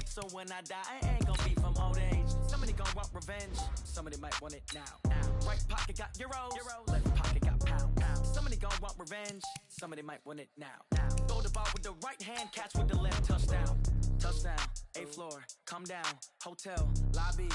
so when I die, I ain't gonna be from old age. Somebody gon' want revenge, somebody might want it now. Right pocket got euros, left pocket got pounds. Somebody gon' want revenge, somebody might want it now. Throw the ball with the right hand, catch with the left, touchdown. Touchdown, 8th floor, come down, hotel, lobby.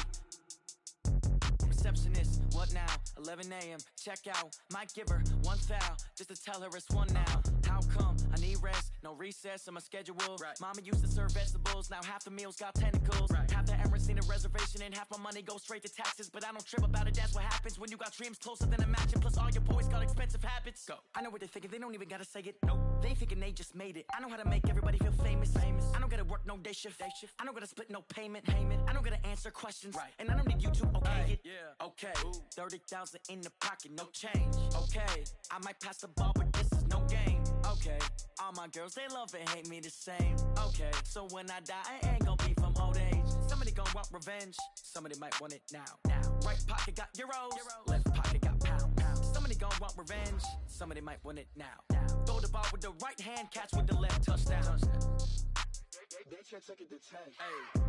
Receptionist, what now? 11 a.m. check out. Might give her one foul just to tell her it's one now. How come? I need rest, no recess in my schedule. Mama used to serve vegetables, now half the meals got tentacles. Half the errands need a reservation and half my money goes straight to taxes. But I don't trip about it, that's what happens when you got dreams closer than a match. And plus all your boys got expensive habits. Go. I know what they're thinking, they don't even gotta say it. Nope. They thinking they just made it. I know how to make everybody feel famous. I don't gotta work no day shift. I don't gotta split no payment. I don't gotta answer questions. And I don't need you to okay it. Okay, 30,000 in the pocket, no change. Okay, I might pass the ball, but this is no game. Okay, all my girls, they love and hate me the same. Okay, so when I die, I ain't gonna be from old age. Somebody gon' want revenge, somebody might want it now. Right pocket got euros, left pocket got pounds. Somebody gon' want revenge, somebody might want it now. Throw the ball with the right hand, catch with the left, touchdown. They can't take it to 10. Hey.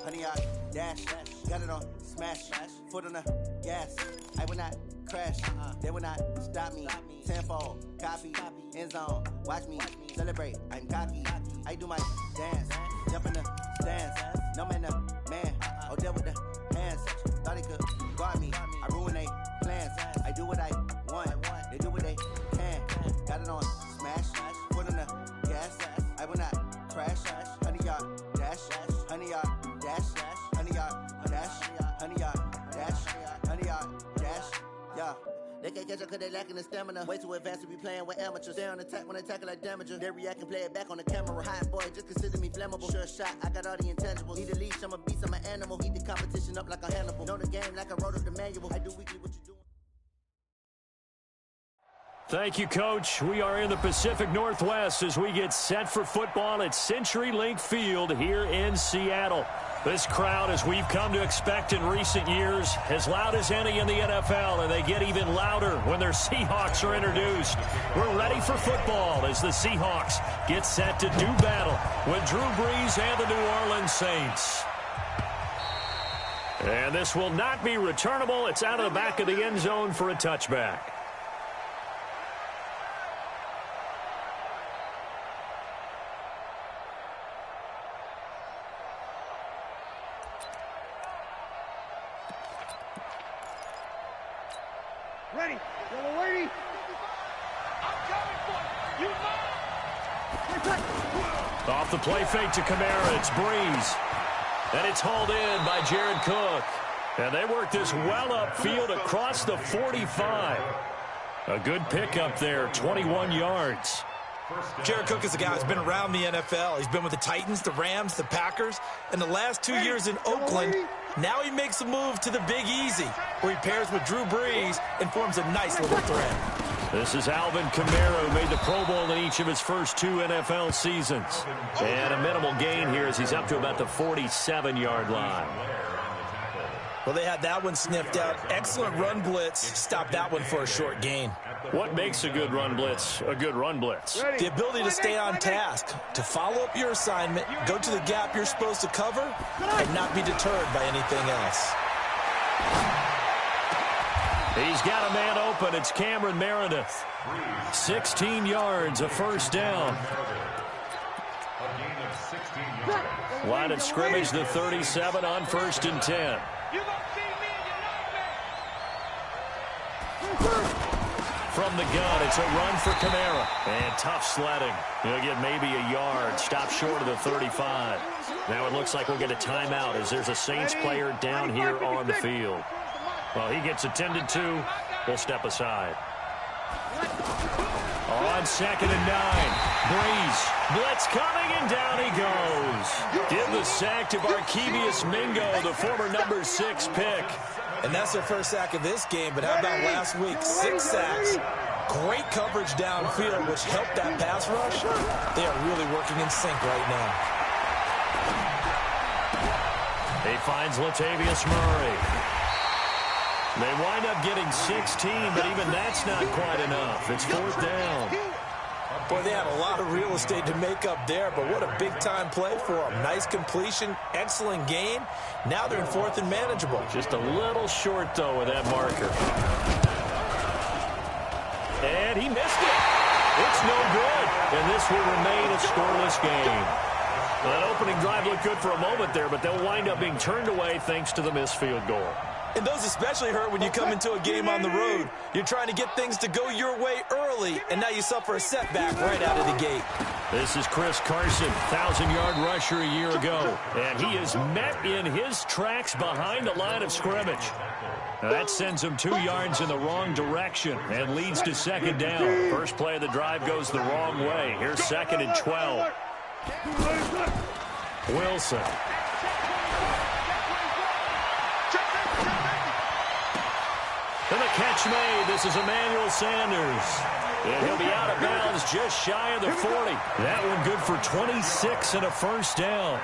Honey, I dash, got it on, smash, foot on the gas. I will not crash, they will not stop me. Tenfold, copy, end zone, watch me celebrate. I'm cocky, I do my dance, jump in the stands. No man, man, oh, there with the hands. Thought he could guard me, I ruin they plans. I do what I want, they do what they can. Got it on, smash, foot on the gas. I will not crash, honey, y'all dash, honey, y'all dash, honey, y'all dash, honey, y'all dash, honey, y'all dash, yeah. They can't catch up cause they lacking the stamina. Way too advanced to be playing with amateurs. Stay on attack when they tackle like damager. They react and play it back on the camera. Hot boy, just consider me flammable. Sure shot, I got all the intangibles. Need a leash, I'm a beast, I'm an animal. Heat the competition up like a Hannibal. Know the game like I wrote up the manual. I do weekly what you do. Thank you, Coach. We are in the Pacific Northwest as we get set for football at CenturyLink Field here in Seattle. This crowd, as we've come to expect in recent years, as loud as any in the NFL, and they get even louder when their Seahawks are introduced. We're ready for football as the Seahawks get set to do battle with Drew Brees and the New Orleans Saints. And this will not be returnable. It's out of the back of the end zone for a touchback. Ready. Yellow lady. I'm coming for you. You Off the play fake to Kamara, it's Brees. And it's hauled in by Jared Cook. And they work this well upfield across the 45. A good pickup there, 21 yards. Jared Cook is a guy who's been around the NFL. He's been with the Titans, the Rams, the Packers, and the last 2 years in Oakland. Now he makes a move to the Big Easy, where he pairs with Drew Brees and forms a nice little threat. This is Alvin Kamara, who made the Pro Bowl in each of his first 2 NFL seasons. And a minimal gain here as he's up to about the 47-yard line. Well, they had that one sniffed out. Excellent run blitz. Stopped that one for a short gain. What makes a good run blitz a good run blitz? The ability to stay on task, to follow up your assignment, go to the gap you're supposed to cover, and not be deterred by anything else. He's got a man open. It's Cameron Meredith. 16 yards, a first down. Line of scrimmage, the 37 on 1st and 10. From the gun, it's a run for Kamara. And tough sledding. He'll get maybe a yard. Stop short of the 35. Now it looks like we'll get a timeout as there's a Saints player down here on the field. Well, he gets attended to. We'll step aside. On 2nd and 9, Breeze. Blitz coming, and down he goes. Give the sack to Barkevious Mingo, the former number 6 pick. And that's their first sack of this game, but how about last week? 6 sacks. Great coverage downfield, which helped that pass rush. They are really working in sync right now. He finds Latavius Murray. They wind up getting 16, but even that's not quite enough. It's 4th down. Boy, they had a lot of real estate to make up there, but what a big-time play for them. Nice completion, excellent gain. Now they're in 4th and manageable. Just a little short, though, with that marker. And he missed it. It's no good. And this will remain a scoreless game. Well, that opening drive looked good for a moment there, but they'll wind up being turned away thanks to the missed field goal. And those especially hurt when you come into a game on the road. You're trying to get things to go your way early, and now you suffer a setback right out of the gate. This is Chris Carson, 1,000-yard rusher a year ago. And he is met in his tracks behind the line of scrimmage. Now that sends him 2 yards in the wrong direction and leads to 2nd down. First play of the drive goes the wrong way. Here's 2nd and 12. Wilson. And the catch made. This is Emmanuel Sanders. And he'll be out of bounds just shy of the 40. That one good for 26 and a first down.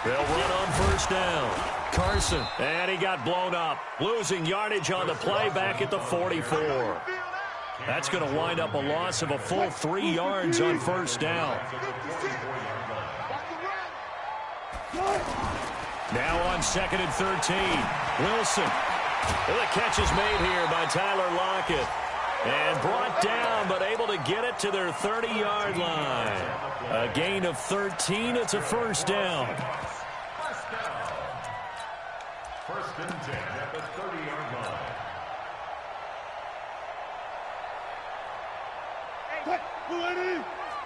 They'll run on first down. Carson. And he got blown up. Losing yardage on the play back at the 44. That's going to wind up a loss of a full 3 yards on first down. Now on 2nd and 13. Wilson. Well, the catch is made here by Tyler Lockett. And brought down, but able to get it to their 30-yard line. A gain of 13. It's a first down. First and 10 at the 30-yard line.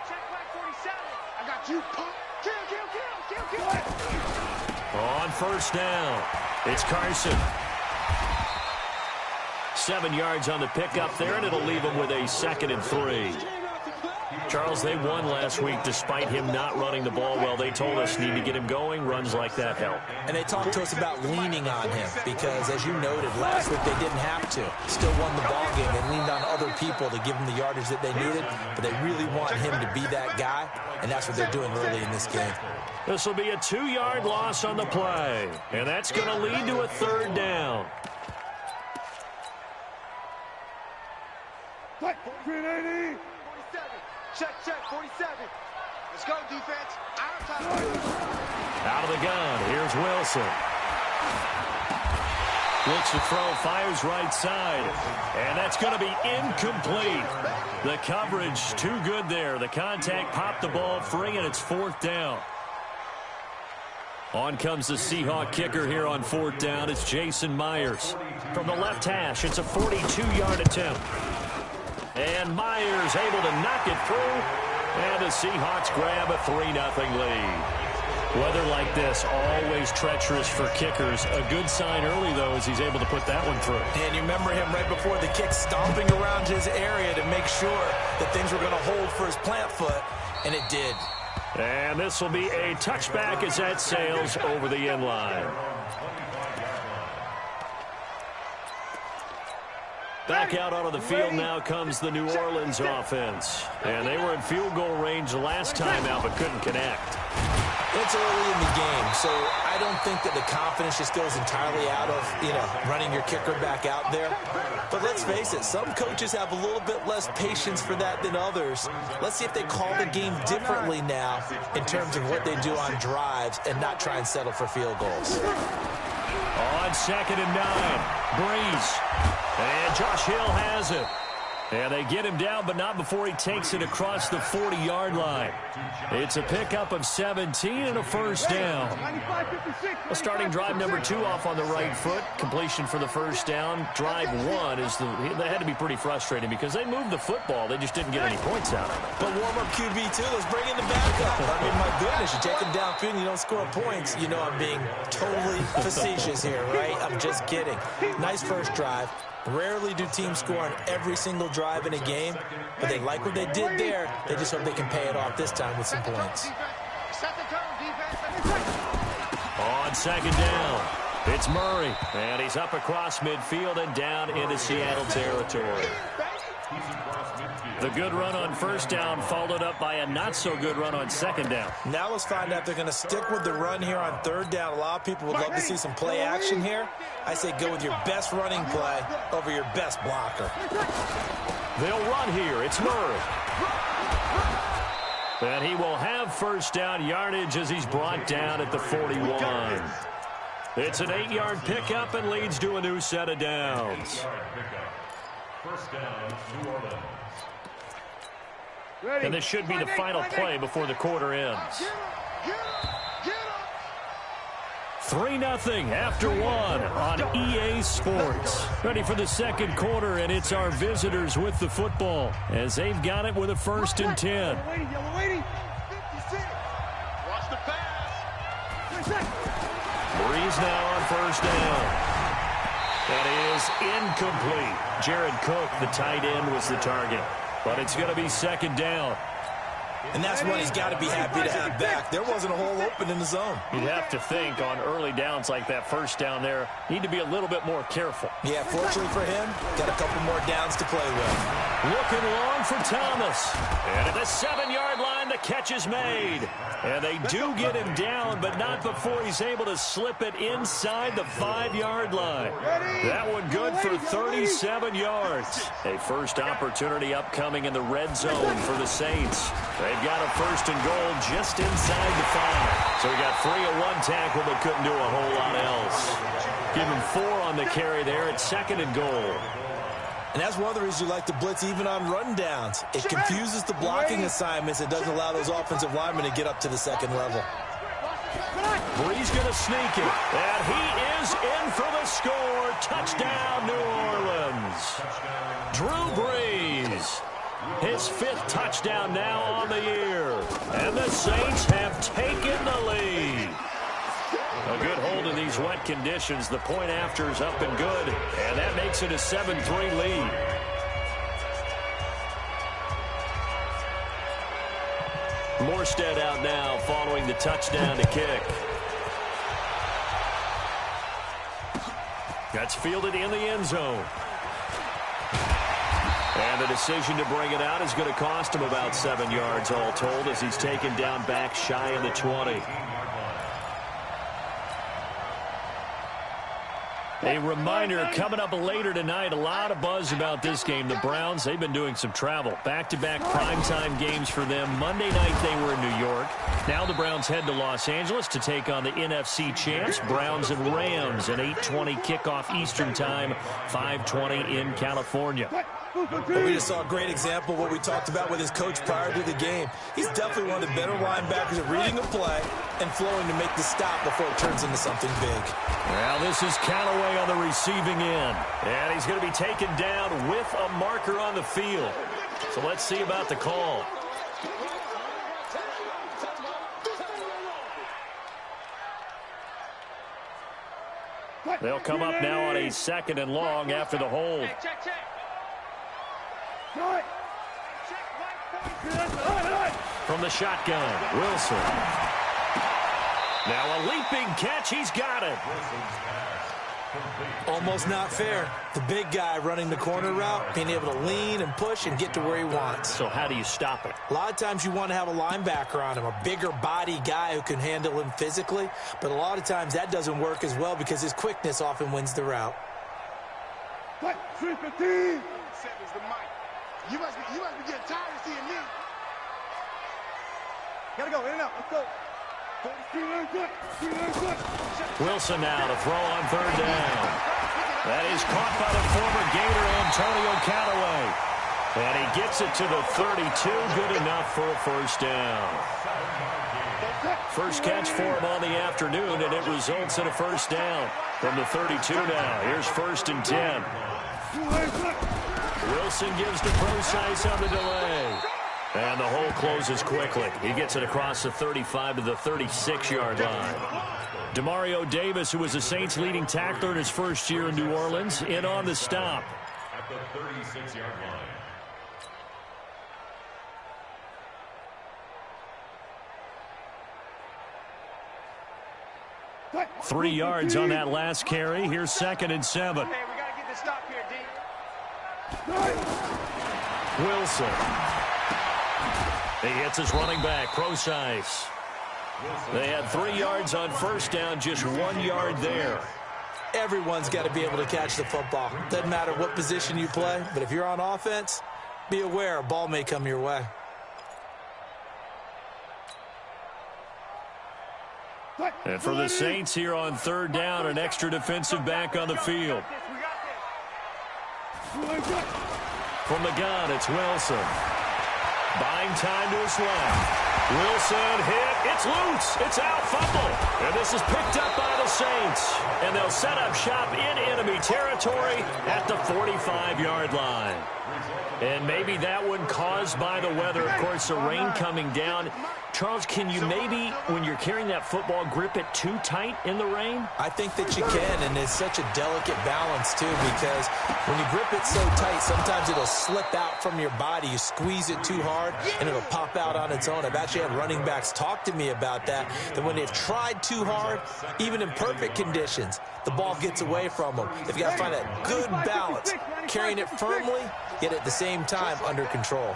Check back 47. I got you. Kill. On first down, it's Carson. 7 yards on the pickup there, and it'll leave him with a 2nd and 3. Charles, they won last week despite him not running the ball well. They told us need to get him going. Runs like that help. And they talked to us about leaning on him because, as you noted, last week they didn't have to. Still won the ball game. They leaned on other people to give them the yardage that they needed, but they really want him to be that guy, and that's what they're doing early in this game. This will be a 2-yard loss on the play, and that's going to lead to a 3rd down. .380. 47. Check. 47. Let's go, defense. Out of the gun. Here's Wilson. Looks to throw, fires right side. And that's going to be incomplete. The coverage too good there. The contact popped the ball free, and it's 4th down. On comes the Seahawk kicker here on 4th down. It's Jason Myers. From the left hash, it's a 42-yard attempt. And Myers able to knock it through. And the Seahawks grab a 3-0 lead. Weather like this, always treacherous for kickers. A good sign early, though, as he's able to put that one through. And you remember him right before the kick stomping around his area to make sure that things were going to hold for his plant foot, and it did. And this will be a touchback as that sails over the end line. Back out onto the field now comes the New Orleans offense. And they were in field goal range last time out but couldn't connect. It's early in the game, so I don't think that the confidence just goes entirely out of, running your kicker back out there. But let's face it, some coaches have a little bit less patience for that than others. Let's see if they call the game differently now in terms of what they do on drives and not try and settle for field goals. On 2nd and 9, Breeze. And Josh Hill has it. And they get him down, but not before he takes it across the 40-yard line. It's a pickup of 17 and a first down. A starting drive number 2 off on the right foot. Completion for the first down. Drive 1 is they had to be pretty frustrating because they moved the football. They just didn't get any points out of it. But warm-up QB, too. Let's bring in the backup. I mean, my goodness, you take him downfield and you don't score points. You know I'm being totally facetious here, right? I'm just kidding. Nice first drive. Rarely do teams score on every single drive in a game, but they like what they did there. They just hope they can pay it off this time with some points. On second down, it's Murray, and he's up across midfield and down into Seattle territory. The good run on first down followed up by a not-so-good run on second down. Now let's find out if they're going to stick with the run here on third down. A lot of people would love to see some play action here. I say go with your best running play over your best blocker. They'll run here. It's Murray. And he will have first down yardage as he's brought down at the 41. It's an 8-yard pickup and leads to a new set of downs. First down, New Orleans. And this should be the final play before the quarter ends. 3-0 after 1 on EA Sports. Ready for the second quarter, and it's our visitors with the football as they've got it with a 1st and 10. Breeze now on first down. That is incomplete. Jared Cook, the tight end, was the target. But it's going to be second down. And that's one he's got to be happy to have back. There wasn't a hole open in the zone. You'd have to think on early downs like that first down there, need to be a little bit more careful. Yeah, fortunately for him, got a couple more downs to play with. Looking long for Thomas. And at the 7-yard line, the catch is made. And they do get him down, but not before he's able to slip it inside the 5-yard line. That one good for 37 yards. A first opportunity upcoming in the red zone for the Saints. They've got a 1st and goal just inside the 5. So we got 3 at one tackle, but couldn't do a whole lot else. Give him 4 on the carry there at 2nd and goal. And that's one of the reasons you like to blitz even on run downs. It confuses the blocking assignments. It doesn't allow those offensive linemen to get up to the second level. Breeze going to sneak it. And he is in for the score. Touchdown, New Orleans. Drew Brees. His 5th touchdown now on the year. And the Saints have taken the lead. A good hold in these wet conditions. The point after is up and good. And that makes it a 7-3 lead. Morstead out now following the touchdown to kick. That's fielded in the end zone. And the decision to bring it out is going to cost him about 7 yards all told as he's taken down back shy of the 20. A reminder, coming up later tonight, a lot of buzz about this game. The Browns, they've been doing some travel. Back-to-back primetime games for them. Monday night they were in New York. Now the Browns head to Los Angeles to take on the NFC champs, Browns and Rams, an 8:20 kickoff Eastern time, 5:20 in California. We just saw a great example of what we talked about with his coach prior to the game. He's definitely one of the better linebackers at reading a play and flowing to make the stop before it turns into something big. Well, this is Callaway on the receiving end. And he's going to be taken down with a marker on the field. So let's see about the call. They'll come up now on a 2nd and long after the hold. From the shotgun, Wilson. Now a leaping catch, he's got it. Almost not fair. The big guy running the corner route, being able to lean and push and get to where he wants. So how do you stop it? A lot of times you want to have a linebacker on him, a bigger body guy who can handle him physically, but a lot of times that doesn't work as well because his quickness often wins the route. You must be getting tired of seeing me. Gotta go, in and out, let's go. Wilson now to throw on 3rd down. That is caught by the former Gator Antonio Callaway. And he gets it to the 32. Good enough for a first down. First catch for him on the afternoon, and it results in a first down from the 32 now. Here's 1st and 10. Wilson gives to Procise on the delay. And the hole closes quickly. He gets it across the 35 to the 36-yard line. Demario Davis, who was the Saints' leading tackler in his first year in New Orleans, in on the stop. At the 36-yard line. 3 yards on that last carry. Here's 2nd and 7. Hey, we got to get the stop here, D. Wilson. He hits his running back, Procise. They had 3 yards on first down, just 1 yard there. Everyone's got to be able to catch the football. Doesn't matter what position you play, but if you're on offense, be aware a ball may come your way. And for the Saints here on 3rd down, an extra defensive back on the field. From the gun, it's Wilson. Buying time to his left. Wilson hit. It's loose. It's out. Fumble. And this is picked up by the Saints. And they'll set up shop in enemy territory at the 45-yard line. And maybe that one caused by the weather. Of course, the rain coming down. Charles, can you maybe, when you're carrying that football, grip it too tight in the rain? I think that you can, and it's such a delicate balance, too, because when you grip it so tight, sometimes it'll slip out from your body. You squeeze it too hard, and it'll pop out on its own. I've actually had running backs talk to me about that when they've tried too hard, even in perfect conditions, the ball gets away from them. They've got to find a good balance, carrying it firmly, yet at the same time under control.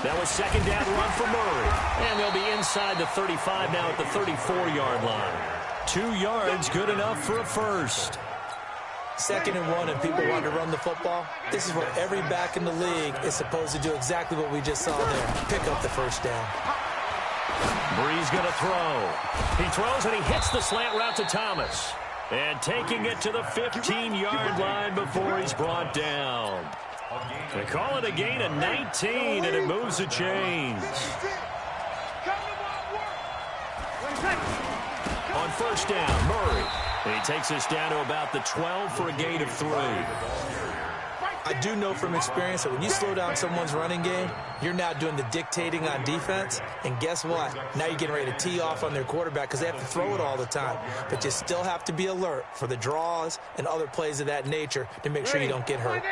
That was 2nd down run for Murray. And they'll be inside the 35 now at the 34-yard line. 2 yards, good enough for a first. 2nd and 1, and people want to run the football. This is where every back in the league is supposed to do exactly what we just saw there. Pick up the first down. Brees going to throw. He throws and he hits the slant route to Thomas. And taking it to the 15-yard line before he's brought down. They call it a gain of 19, and it moves the chains. On first down, Murray. And he takes us down to about the 12 for a gain of 3. I do know from experience that when you slow down someone's running game, you're now doing the dictating on defense. And guess what? Now you're getting ready to tee off on their quarterback because they have to throw it all the time. But you still have to be alert for the draws and other plays of that nature to make sure you don't get hurt.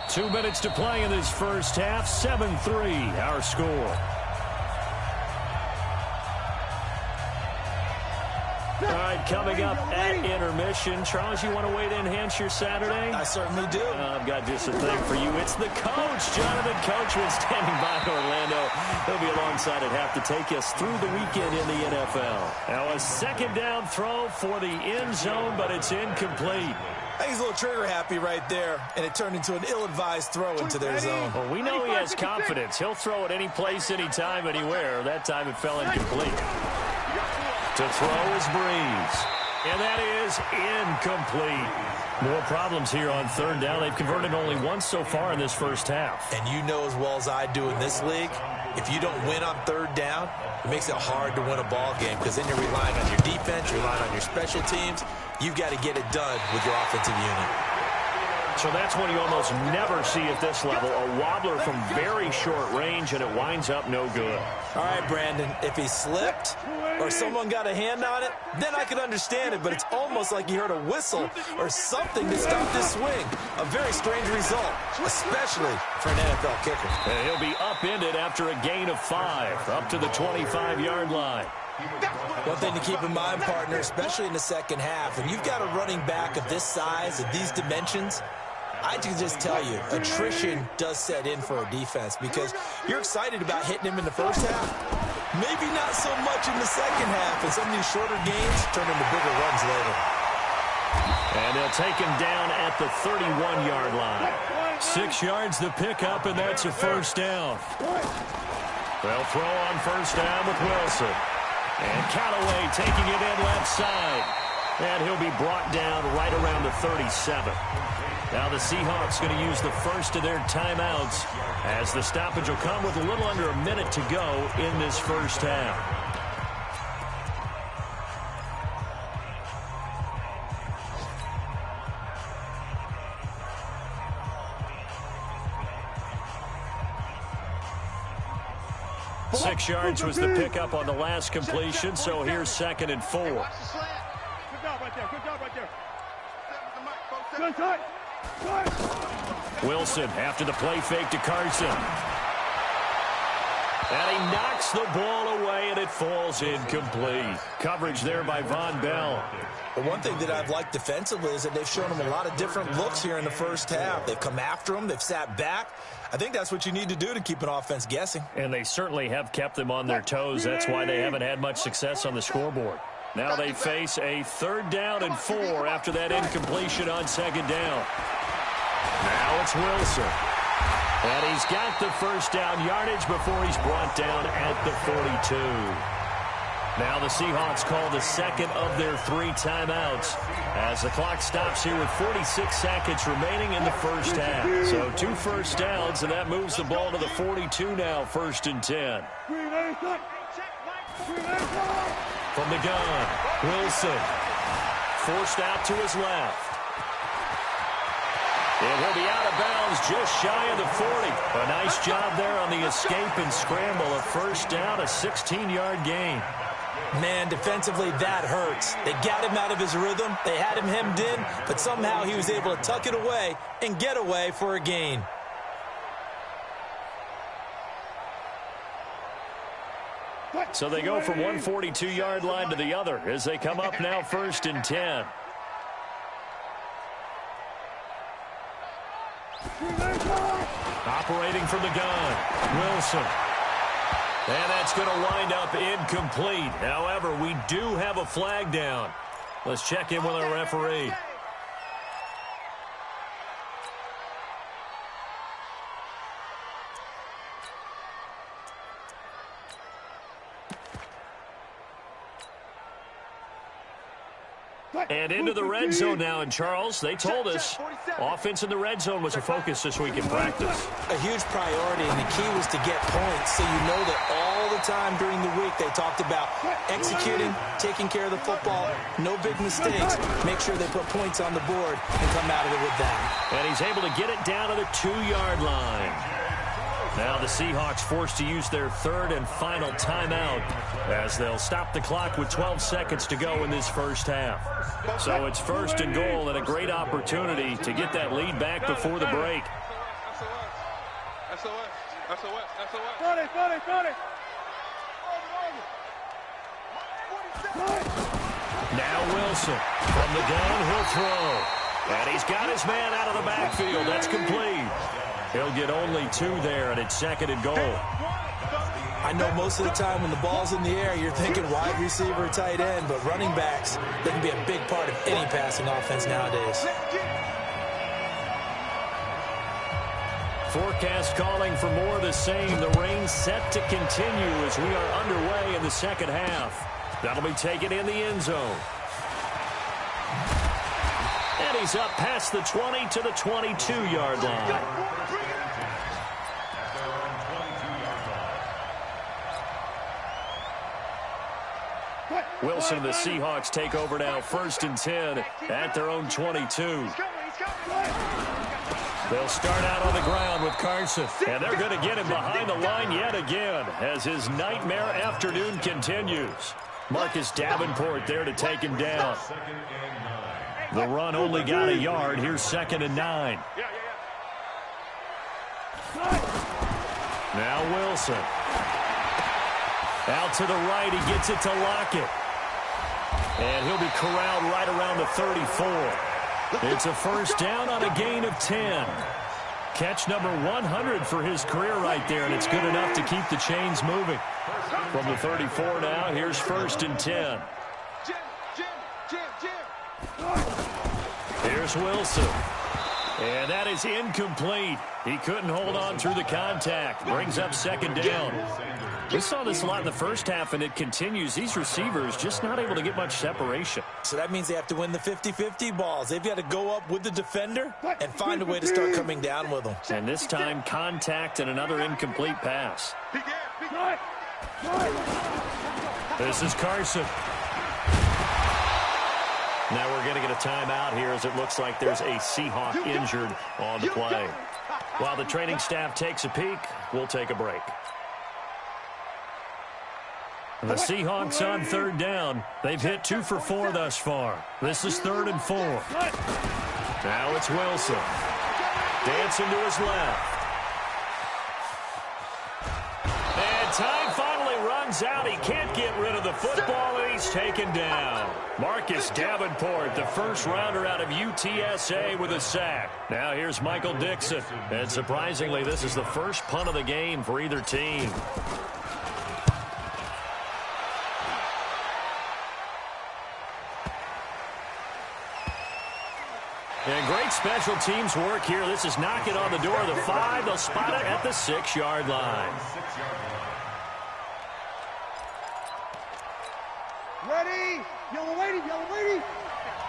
2 minutes to play in this first half. 7-3, our score. All right, coming up at intermission. Charles, you want to wait to enhance your Saturday? I certainly do. I've got just a thing for you. It's the coach, Jonathan Coachman, standing by in Orlando. He'll be alongside at half to take us through the weekend in the NFL. Now a 2nd down throw for the end zone, but it's incomplete. I think he's a little trigger happy right there, and it turned into an ill-advised throw into their zone. Well, we know he has confidence. He'll throw it any place, anytime, anywhere. That time it fell incomplete. To throw is Brees. And that is incomplete. More problems here on 3rd down. They've converted only once so far in this first half. And you know as well as I do in this league, if you don't win on 3rd down, it makes it hard to win a ball game because then you're relying on your defense, you're relying on your special teams. You've got to get it done with your offensive unit. So that's what you almost never see at this level. A wobbler from very short range, and it winds up no good. All right, Brandon, if he slipped or someone got a hand on it, then I could understand it, but it's almost like you heard a whistle or something to stop this swing. A very strange result, especially for an NFL kicker. And he'll be upended after a gain of 5, up to the 25-yard line. One thing to keep in mind, partner, especially in the second half, when you've got a running back of this size, of these dimensions, I can just tell you, attrition does set in for a defense because you're excited about hitting him in the first half. Maybe not so much in the second half, and some of these shorter gains turn into bigger runs later. And they'll take him down at the 31-yard line. 6 yards to pick up, and that's a first down. They'll throw on first down with Wilson. And Callaway taking it in left side. And he'll be brought down right around the 37. Now the Seahawks going to use the first of their timeouts as the stoppage will come with a little under a minute to go in this first half. Six yards was the pickup on the last completion, so here's 2nd and 4. Good job right there. Good job right there. Good tight. Wilson after the play fake to Carson. And he knocks the ball away, and it falls incomplete. Coverage there by Von Bell. But one thing that I've liked defensively is that they've shown him a lot of different looks here in the first half. They've come after him. They've sat back. I think that's what you need to do to keep an offense guessing. And they certainly have kept them on their toes. That's why they haven't had much success on the scoreboard. Now they face a 3rd down and 4 after that incompletion on 2nd down. Now it's Wilson. And he's got the first down yardage before he's brought down at the 42. Now the Seahawks call the 2nd of their 3 timeouts as the clock stops here with 46 seconds remaining in the first half. So 2 first downs, and that moves the ball to the 42 now, 1st and 10. From the gun, Wilson forced out to his left. It will be out of bounds just shy of the 40. A nice job there on the escape and scramble. A first down, a 16-yard gain. Man, defensively, that hurts. They got him out of his rhythm. They had him hemmed in, but somehow he was able to tuck it away and get away for a gain. So they go from one 42-yard line to the other as they come up now 1st and 10. Operating from the gun, Wilson. And that's going to wind up incomplete. However, we do have a flag down. Let's check in with our referee. And into the red zone now, and Charles, they told us offense in the red zone was a focus this week in practice. A huge priority, and the key was to get points, so you know that all the time during the week they talked about executing, taking care of the football, no big mistakes, make sure they put points on the board and come out of it with that. And he's able to get it down to the 2-yard line. Now the Seahawks forced to use their 3rd and final timeout as they'll stop the clock with 12 seconds to go in this first half. So it's 1st and goal and a great opportunity to get that lead back before the break. Now Wilson from the gun, he'll throw. And he's got his man out of the backfield. That's complete. He'll get only 2 there, and it's 2nd and goal. I know most of the time when the ball's in the air, you're thinking wide receiver, tight end, but running backs, they can be a big part of any passing offense nowadays. Forecast calling for more of the same. The rain set to continue as we are underway in the second half. That'll be taken in the end zone. And he's up past the 20 to the 22-yard line. Wilson and the Seahawks take over now, 1st and 10 at their own 22. They'll start out on the ground with Carson, and they're going to get him behind the line yet again as his nightmare afternoon continues. Marcus Davenport there to take him down. The run only got a yard. Here's 2nd and 9. Now Wilson. Out to the right, he gets it to Lockett. And he'll be corralled right around the 34. It's a first down on a gain of 10. Catch number 100 for his career right there, and it's good enough to keep the chains moving. From the 34 now, here's 1st and 10. Here's Wilson. And that is incomplete. He couldn't hold on through the contact. Brings up 2nd down. We saw this a lot in the first half, and it continues. These receivers just not able to get much separation. So that means they have to win the 50-50 balls. They've got to go up with the defender and find a way to start coming down with them. And this time, contact and another incomplete pass. This is Carson. Now we're going to get a timeout here as it looks like there's a Seahawk injured on the play. While the training staff takes a peek, we'll take a break. The Seahawks on third down. They've hit 2 for 4 thus far. This is 3rd and 4. Now it's Wilson. Dancing to his left. And time finally runs out. He can't get rid of the football, and he's taken down. Marcus Davenport, the first rounder out of UTSA, with a sack. Now here's Michael Dixon. And surprisingly, this is the first punt of the game for either team. And great special teams work here. This is knocking on the door of the 5. They'll spot it at the 6-yard line. Ready? Yellow lady, yellow lady.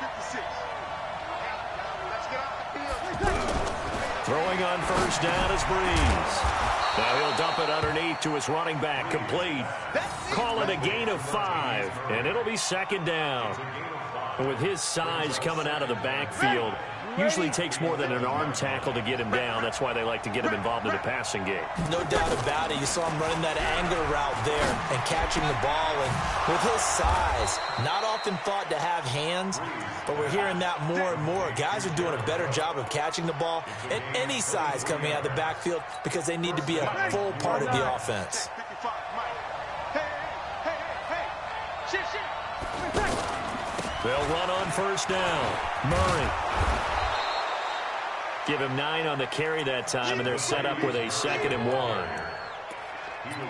56. Let's get off the field. Throwing on first down is Breeze. Now he'll dump it underneath to his running back. Complete. Call it a gain of 5. And it'll be 2nd down. And with his size coming out of the backfield, usually takes more than an arm tackle to get him down. That's why they like to get him involved in the passing game. No doubt about it. You saw him running that angle route there and catching the ball. And with his size, not often thought to have hands, but we're hearing that more and more. Guys are doing a better job of catching the ball at any size coming out of the backfield because they need to be a full part of the offense. They'll run on first down. Murray. Give him 9 on the carry that time, and they're set up with a 2nd and 1.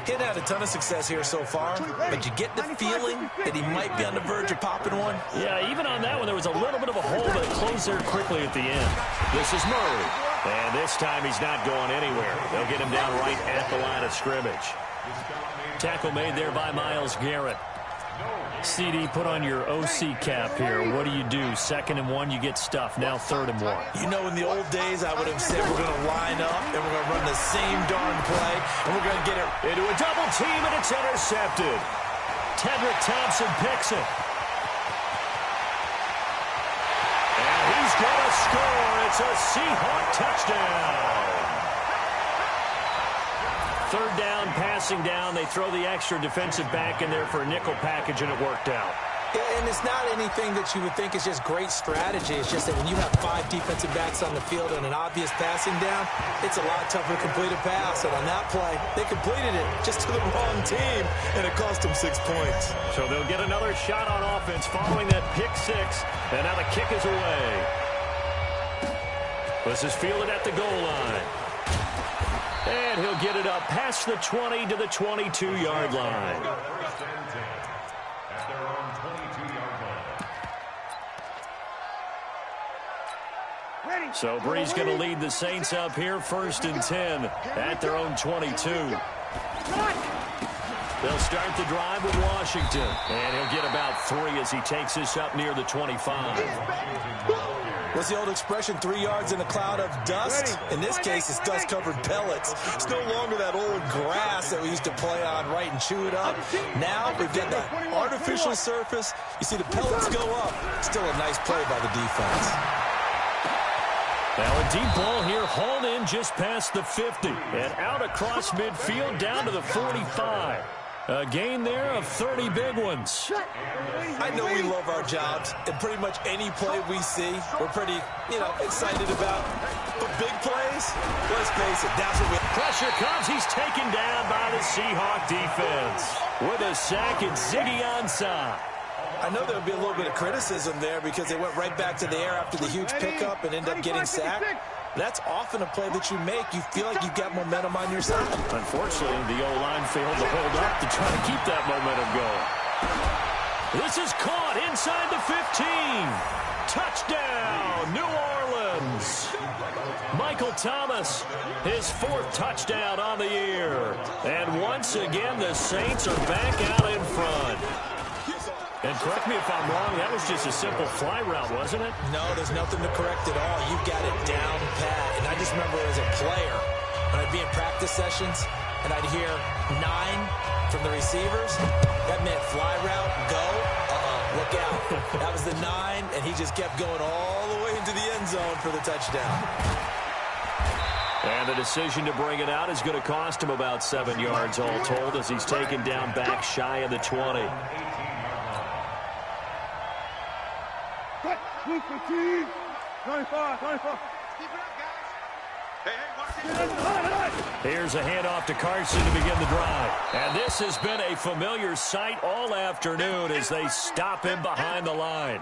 He's had a ton of success here so far, but you get the feeling that he might be on the verge of popping one. Yeah, even on that one, there was a little bit of a hole, but it closed there quickly at the end. This is Murray. And this time he's not going anywhere. They'll get him down right at the line of scrimmage. Tackle made there by Myles Garrett. CD, put on your OC cap here. What do you do? 2nd and 1, you get stuffed. Now 3rd and 1. You know, in the old days, I would have said we're going to line up and we're going to run the same darn play and we're going to get it into a double team, and it's intercepted. Tedrick Thompson picks it. And he's going to score. It's a Seahawk touchdown. 3rd down, passing down. They throw the extra defensive back in there for a nickel package, and it worked out. Yeah, and it's not anything that you would think is just great strategy. It's just that when you have 5 defensive backs on the field and an obvious passing down, it's a lot tougher to complete a pass. And on that play, they completed it just to the wrong team, and it cost them 6 points. So they'll get another shot on offense following that pick 6, and now the kick is away. This is fielded at the goal line. And he'll get it up past the 20 to the 22-yard line. So Brees going to lead the Saints up here, 1st and 10 at their own 22. They'll start the drive with Washington. And he'll get about 3 as he takes this up near the 25. What's the old expression, 3 yards in a cloud of dust? In this case, it's dust-covered pellets. It's no longer that old grass that we used to play on, right, and chew it up. Now we've got that artificial surface. You see the pellets go up. Still a nice play by the defense. Now a deep ball here, hauled in just past the 50. And out across midfield down to the 45. A gain there of 30 big ones. I know we love our jobs, and pretty much any play we see, we're pretty, excited about. But big plays, let's face it, that's what we... Pressure comes, he's taken down by the Seahawk defense. With a sack, it's Ziggy Ansah. I know there would be a little bit of criticism there because they went right back to the air after the huge pickup and ended up getting sacked. That's often a play that you make. You feel like you've got momentum on your side. Unfortunately, the O-line failed to hold up to try to keep that momentum going. This is caught inside the 15. Touchdown, New Orleans. Michael Thomas, his 4th touchdown on the year. And once again, the Saints are back out in front. And correct me if I'm wrong, that was just a simple fly route, wasn't it? No, there's nothing to correct at all. You've got it down pat. And I just remember as a player, when I'd be in practice sessions, and I'd hear 9 from the receivers, that meant fly route, go, look out. That was the 9, and he just kept going all the way into the end zone for the touchdown. And the decision to bring it out is going to cost him about 7 yards all told as he's taken down back shy of the 20. Luke 15, 95, 95. Here's a handoff to Carson to begin the drive. And this has been a familiar sight all afternoon as they stop him behind the line.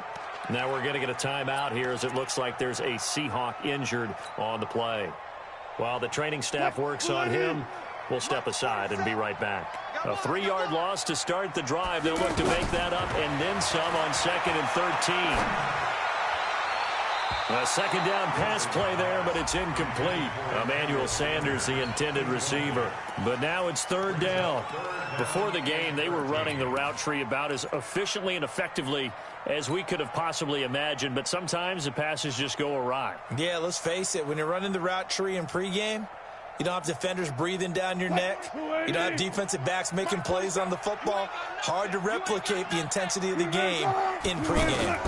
Now we're going to get a timeout here as it looks like there's a Seahawk injured on the play. While the training staff works on him, we'll step aside and be right back. A 3-yard loss to start the drive. They'll look to make that up and then some on 2nd and 13. A second down pass play there, but it's incomplete. Emmanuel Sanders, the intended receiver. But now it's 3rd down. Before the game, they were running the route tree about as efficiently and effectively as we could have possibly imagined. But sometimes the passes just go awry. Yeah, let's face it. When you're running the route tree in pregame, you don't have defenders breathing down your neck. You don't have defensive backs making plays on the football. Hard to replicate the intensity of the game in pregame.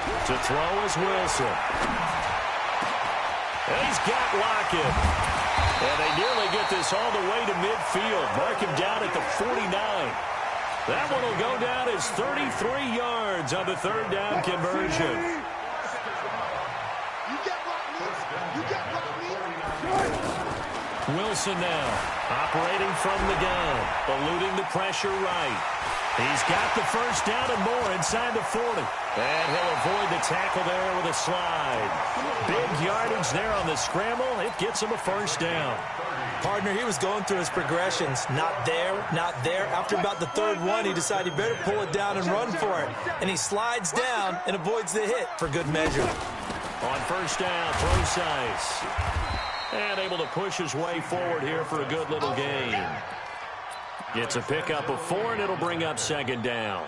To throw is Wilson. And he's got Lockett. And they nearly get this all the way to midfield. Mark him down at the 49. That one will go down as 33 yards on the 3rd down conversion. Wilson now operating from the gun, eluding the pressure right. He's got the 1st down and more inside the 40. And he'll avoid the tackle there with a slide. Big yardage there on the scramble. It gets him a 1st down. Partner, he was going through his progressions. Not there, not there. After about the 3rd one, he decided he better pull it down and run for it. And he slides down and avoids the hit for good measure. On 1st down, Procise. And able to push his way forward here for a good little gain. Gets a pickup of 4, and it'll bring up 2nd down.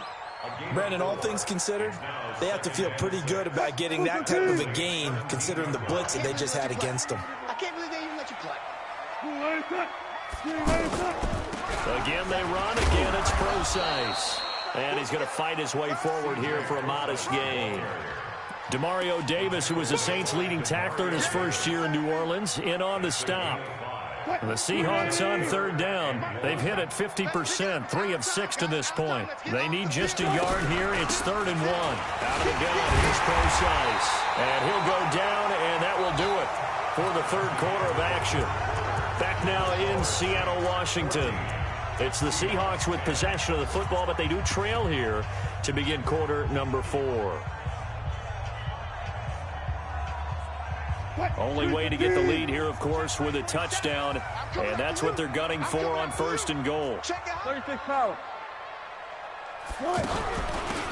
Brandon, all things considered, they have to feel pretty good about getting that type of a gain, considering the blitz that they just had against them. I can't believe they even let you play. Again, they run. Again, it's Procise. And he's going to fight his way forward here for a modest gain. Demario Davis, who was the Saints' leading tackler in his first year in New Orleans, in on the stop. And the Seahawks on 3rd down. They've hit it 50%, 3 of 6 to this point. They need just a yard here. It's 3rd and 1. Out of the gun, here's Procise. And he'll go down, and that will do it for the 3rd quarter of action. Back now in Seattle, Washington. It's the Seahawks with possession of the football, but they do trail here to begin quarter number 4. Only way to get the lead here, of course, with a touchdown, and that's what they're gunning for on 1st and goal. 36 power.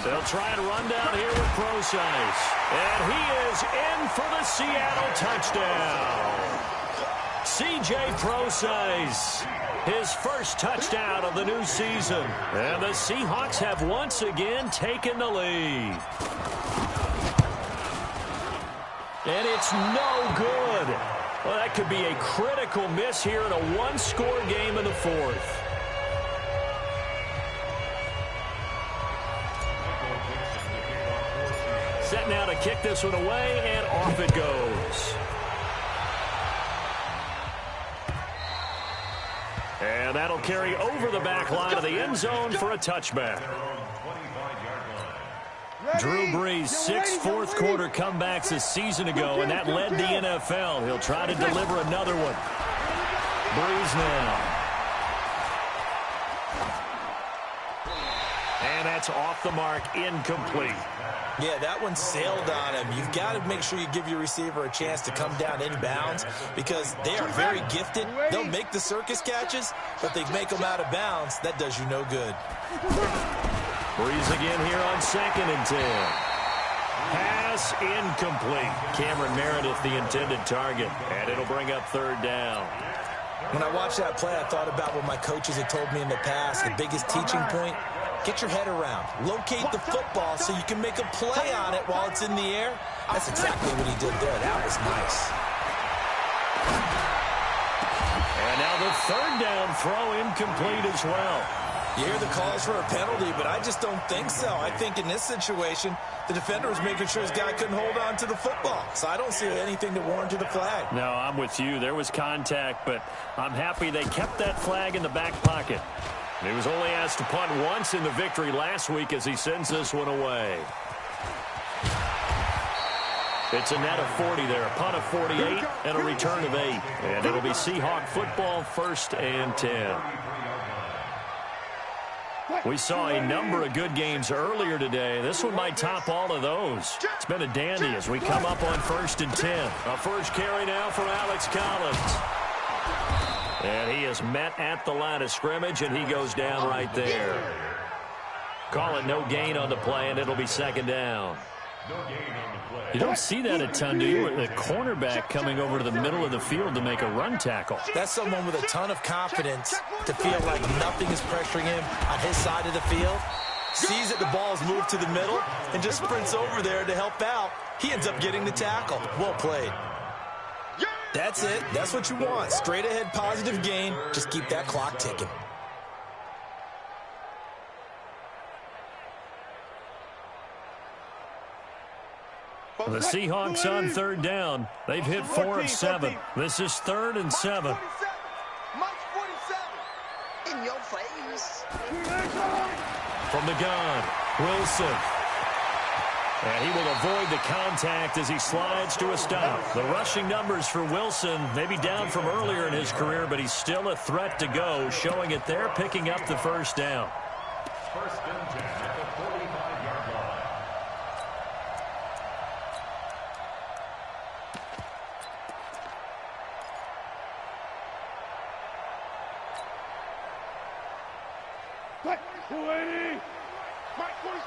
They'll try and run down here with Procise, and he is in for the Seattle touchdown. C.J. Procise, his 1st touchdown of the new season, and the Seahawks have once again taken the lead. And it's no good. Well, that could be a critical miss here in a 1-score game in the 4th. Set now to kick this one away, and off it goes. And that'll carry over the back line of the end zone for a touchback. Drew Brees, 6 fourth-quarter comebacks a season ago, and that led the NFL. He'll try to deliver another one. Brees now. And that's off the mark, incomplete. Yeah, that one sailed on him. You've got to make sure you give your receiver a chance to come down inbounds because they are very gifted. They'll make the circus catches, but they make them out of bounds. That does you no good. Brees again here on 2nd and 10. pass incomplete. Cameron Meredith, the intended target, and it'll bring up third down. When I watched that play, I thought about what my coaches had told me in the past. The biggest teaching point, get your head around. Locate the football so you can make a play on it while it's in the air. That's exactly what he did there. That was nice. And now the third down throw incomplete as well. You hear the calls for a penalty, but I just don't think so. I think in this situation, the defender was making sure his guy couldn't hold on to the football. So I don't see anything that warranted a flag. No, I'm with you. There was contact, but I'm happy they kept that flag in the back pocket. He was only asked to punt once in the victory last week as he sends this one away. It's a net of 40 there, a punt of 48 and a return of 8. And it'll be Seahawk football, 1st and 10. We saw a number of good games earlier today. This one might top all of those. It's been a dandy as we come up on 1st and 10. A first carry now for Alex Collins. And he is met at the line of scrimmage, and he goes down right there. Call it no gain on the play, and it'll be 2nd down. You don't see that a ton, do you? The cornerback coming over to the middle of the field to make a run tackle. That's someone with a ton of confidence to feel like nothing is pressuring him on his side of the field. Sees that the ball's moved to the middle and just sprints over there to help out. He ends up getting the tackle. Well played. That's it. That's what you want. Straight ahead positive gain. Just keep that clock ticking. The Seahawks on 3rd down. They've hit 4 of 7. This is 3rd and 7. In your face. From the gun, Wilson. And he will avoid the contact as he slides to a stop. The rushing numbers for Wilson, maybe down from earlier in his career, but he's still a threat to go, showing it there, picking up the 1st down. 1st and 10 at the 45-yard line. Mike 280. Mike 47.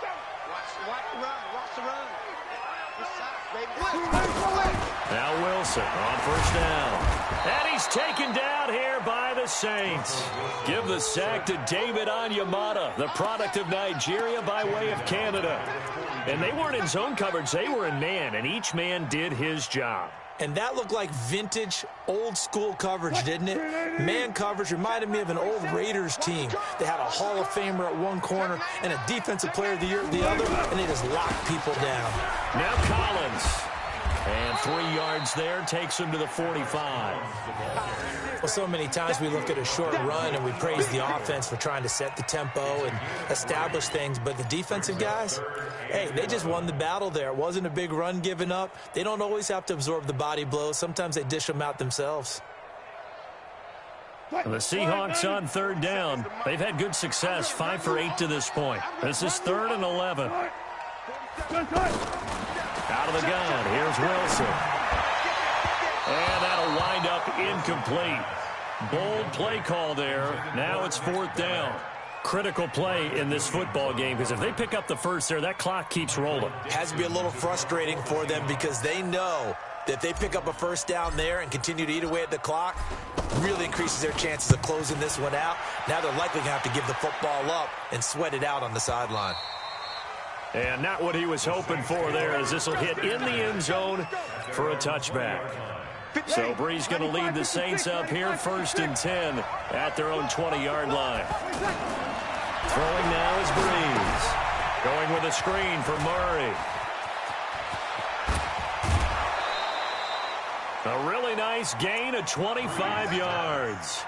Watch the run. Watch the run. This side, baby. Now Wilson on 1st down. And he's taken down here by the Saints. Give the sack to David Onyemata, the product of Nigeria by way of Canada. And they weren't in zone coverage. They were in man, and each man did his job. And that looked like vintage, old-school coverage, didn't it? Man coverage reminded me of an old Raiders team. They had a Hall of Famer at one corner and a Defensive Player of the Year at the other, and they just locked people down. Now Collins. And 3 yards there takes him to the 45. Well, so many times we look at a short run and we praise the offense for trying to set the tempo and establish things, but the defensive guys, hey, they just won the battle there. It wasn't a big run given up. They don't always have to absorb the body blows. Sometimes they dish them out themselves. The Seahawks on 3rd down. They've had good success, 5 for 8 to this point. This is 3rd and 11. Out of the gun, here's Wilson. And that'll wind up incomplete. Bold play call there. Now it's 4th down. Critical play in this football game, because if they pick up the first there, that clock keeps rolling. Has to be a little frustrating for them because they know that if they pick up a 1st down there and continue to eat away at the clock, really increases their chances of closing this one out. Now they're likely going to have to give the football up and sweat it out on the sideline. And not what he was hoping for there, as this will hit in the end zone for a touchback. So Brees going to lead the Saints up here, 1st and 10 at their own 20-yard line. Throwing now is Brees. Going with a screen for Murray. A really nice gain of 25 yards.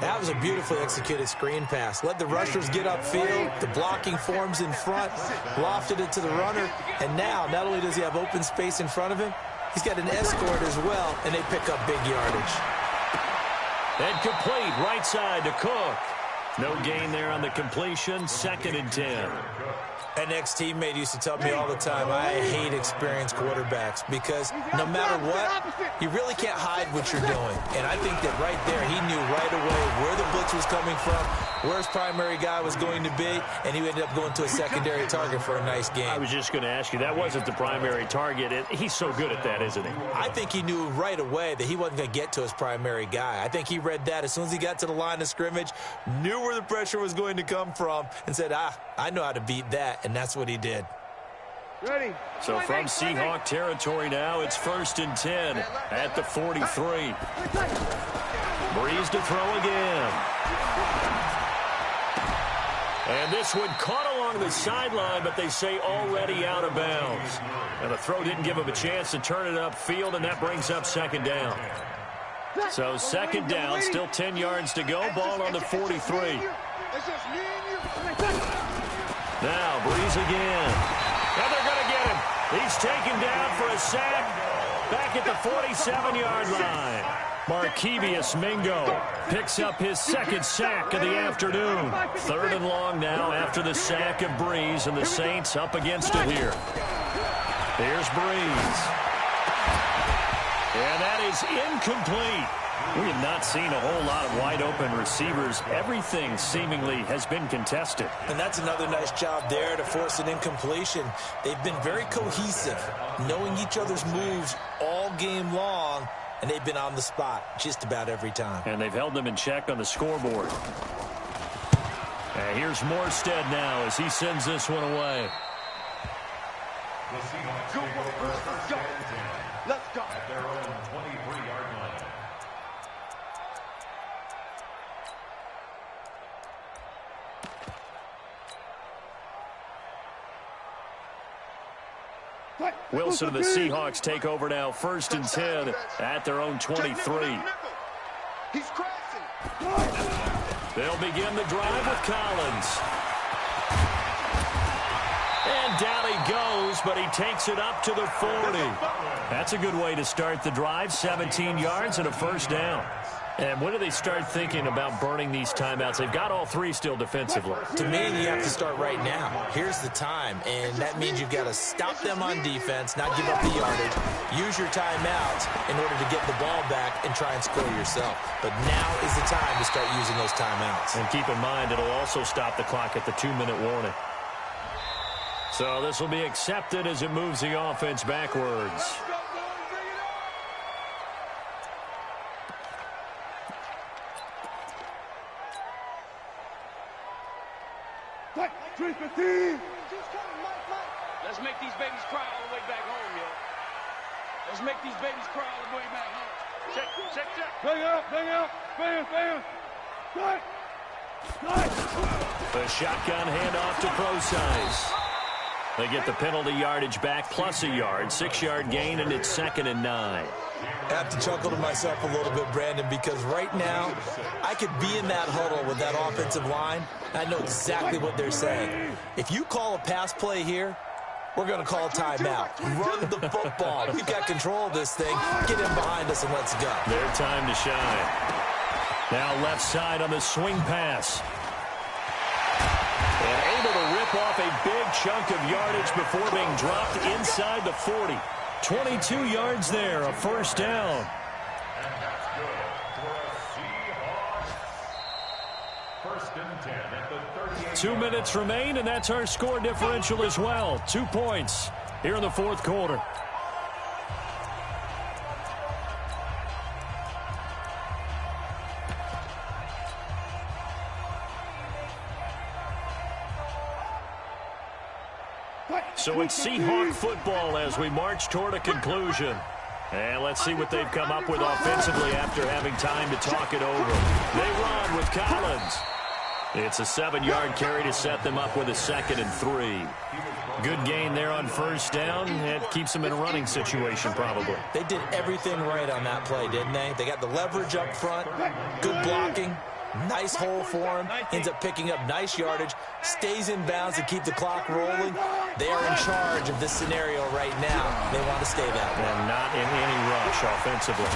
That was a beautifully executed screen pass. Let the rushers get upfield. The blocking forms in front. Lofted it to the runner. And now, not only does he have open space in front of him, he's got an escort as well, and they pick up big yardage. And complete right side to Cook. No gain there on the completion. 2nd and 10. An ex-teammate used to tell me all the time, I hate experienced quarterbacks because no matter what, you really can't hide what you're doing. And I think that right there, he knew right away where the blitz was coming from, where his primary guy was going to be, and he ended up going to a secondary target for a nice game. I was just going to ask you, that wasn't the primary target. He's so good at that, isn't he? I think he knew right away that he wasn't going to get to his primary guy. I think he read that as soon as he got to the line of scrimmage, knew where the pressure was going to come from, and said, I know how to beat that, and that's what he did. Ready. So from Seahawk territory now, it's 1st and 10 at the 43. Breeze to throw again. And this one caught along the sideline, but they say already out of bounds. And the throw didn't give him a chance to turn it upfield, and that brings up 2nd down. So 2nd down, still 10 yards to go. Ball on the 43. Now Breeze again. And they're going to get him. He's taken down for a sack back at the 47-yard line. Markevius Mingo picks up his 2nd sack of the afternoon. 3rd and long now after the sack of Breeze, and the Saints up against it here. Here's Breeze. And that is incomplete. We have not seen a whole lot of wide-open receivers. Everything seemingly has been contested. And that's another nice job there to force an incompletion. They've been very cohesive, knowing each other's moves all game long, and they've been on the spot just about every time. And they've held them in check on the scoreboard. And here's Morstead now as he sends this one away. Let's go. At their own 23-yard line. Wilson and the Seahawks take over now, 1st and 10 at their own 23. He's crashing. They'll begin the drive with Collins. And down he goes, but he takes it up to the 40. That's a good way to start the drive, 17 yards and a 1st down. And when do they start thinking about burning these timeouts? They've got all 3 still defensively. To me, you have to start right now. Here's the time, and that means you've got to stop them on defense, not give up the yardage, use your timeouts in order to get the ball back and try and score yourself. But now is the time to start using those timeouts. And keep in mind, it'll also stop the clock at the 2-minute warning. So this will be accepted as it moves the offense backwards. Let's make these babies cry all the way back home, yo. Let's make these babies cry all the way back home. Check. Bang out. The shotgun handoff to Procise. They get the penalty yardage back plus a yard, 6-yard gain, and it's 2nd and 9. I have to chuckle to myself a little bit, Brandon, because right now I could be in that huddle with that offensive line. I know exactly what they're saying. If you call a pass play here, we're going to call a timeout. Run the football. We've got control of this thing. Get in behind us and let's go. Their time to shine. Now left side on the swing pass. And able to rip off a big chunk of yardage before being dropped inside the 40. 22 yards there, a 1st down. And that's good for a Seahawks 1st and 10 at the 38. 2 minutes remain, and that's our score differential as well. 2 points here in the 4th quarter. So it's Seahawk football as we march toward a conclusion. And let's see what they've come up with offensively after having time to talk it over. They run with Collins. It's a 7-yard carry to set them up with a 2nd and 3. Good gain there on 1st down. It keeps them in a running situation probably. They did everything right on that play, didn't they? They got the leverage up front, good blocking, nice hole for him, ends up picking up nice yardage, stays in bounds to keep the clock rolling. They are in charge of this scenario right now. They want to stay that way. And not in any rush offensively.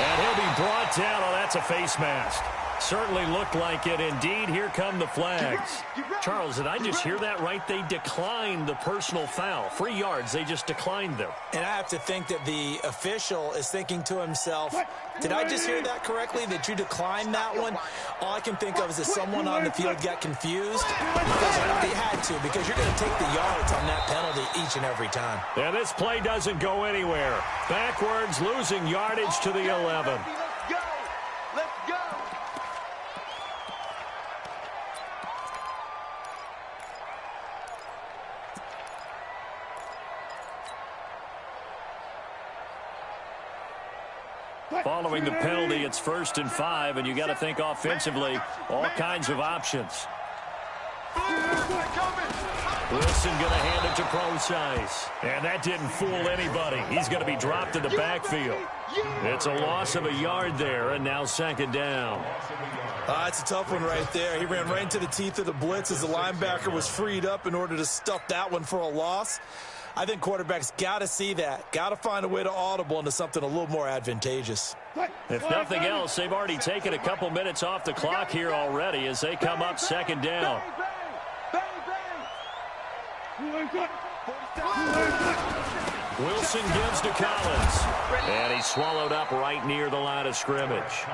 And he'll be brought down. Oh, that's a face mask. Certainly looked like it. Indeed, here come the flags. Charles, did I just hear that right? They declined the personal foul. 3 yards, they just declined them. And I have to think that the official is thinking to himself, did I just hear that correctly, that you declined that one? All I can think of is that someone on the field got confused. Because they had to, because you're going to take the yards on that penalty each and every time. And this play doesn't go anywhere. Backwards, losing yardage to the 11. Let's go. Following the penalty, it's 1st and 5, and you got to think offensively, all kinds of options. Wilson going to hand it to Procise. And that didn't fool anybody. He's going to be dropped in the backfield. It's a loss of a yard there, and now 2nd down. It's a tough one right there. He ran right into the teeth of the blitz as the linebacker was freed up in order to stuff that one for a loss. I think quarterbacks got to see that. Got to find a way to audible into something a little more advantageous. If nothing else, they've already taken a couple minutes off the clock here already as they come up 2nd down. Wilson gives to Collins. And he's swallowed up right near the line of scrimmage.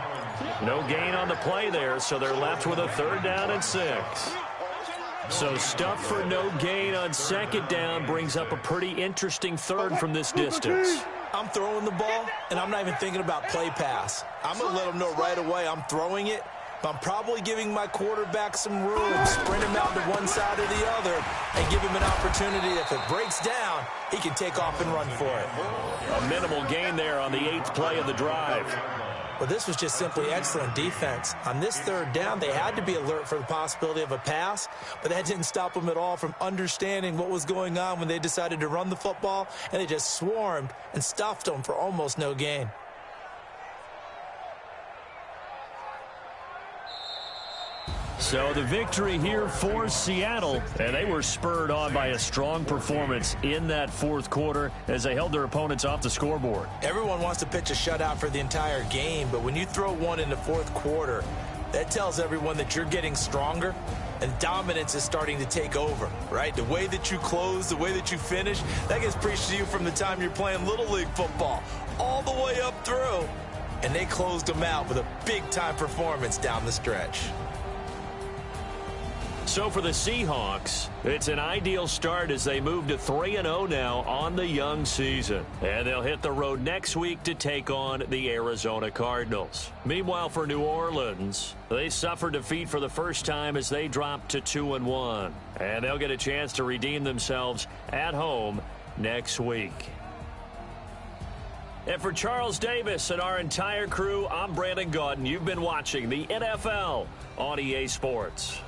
No gain on the play there, so they're left with a 3rd down and 6. So stuff for no gain on 2nd down brings up a pretty interesting 3rd from this distance. I'm throwing the ball, and I'm not even thinking about play pass. I'm going to let them know right away I'm throwing it, but I'm probably giving my quarterback some room, sprint him out to one side or the other, and give him an opportunity. If it breaks down, he can take off and run for it. A minimal gain there on the 8th play of the drive. Well, this was just simply excellent defense. On this 3rd down, they had to be alert for the possibility of a pass, but that didn't stop them at all from understanding what was going on when they decided to run the football, and they just swarmed and stuffed them for almost no gain. So the victory here for Seattle, and they were spurred on by a strong performance in that 4th quarter as they held their opponents off the scoreboard. Everyone wants to pitch a shutout for the entire game, but when you throw one in the 4th quarter, that tells everyone that you're getting stronger and dominance is starting to take over, right? The way that you close, the way that you finish, that gets preached to you from the time you're playing Little League football all the way up through, and they closed them out with a big-time performance down the stretch. So for the Seahawks, it's an ideal start as they move to 3-0 now on the young season. And they'll hit the road next week to take on the Arizona Cardinals. Meanwhile, for New Orleans, they suffered defeat for the first time as they dropped to 2-1. And they'll get a chance to redeem themselves at home next week. And for Charles Davis and our entire crew, I'm Brandon Gaudin. You've been watching the NFL on EA Sports.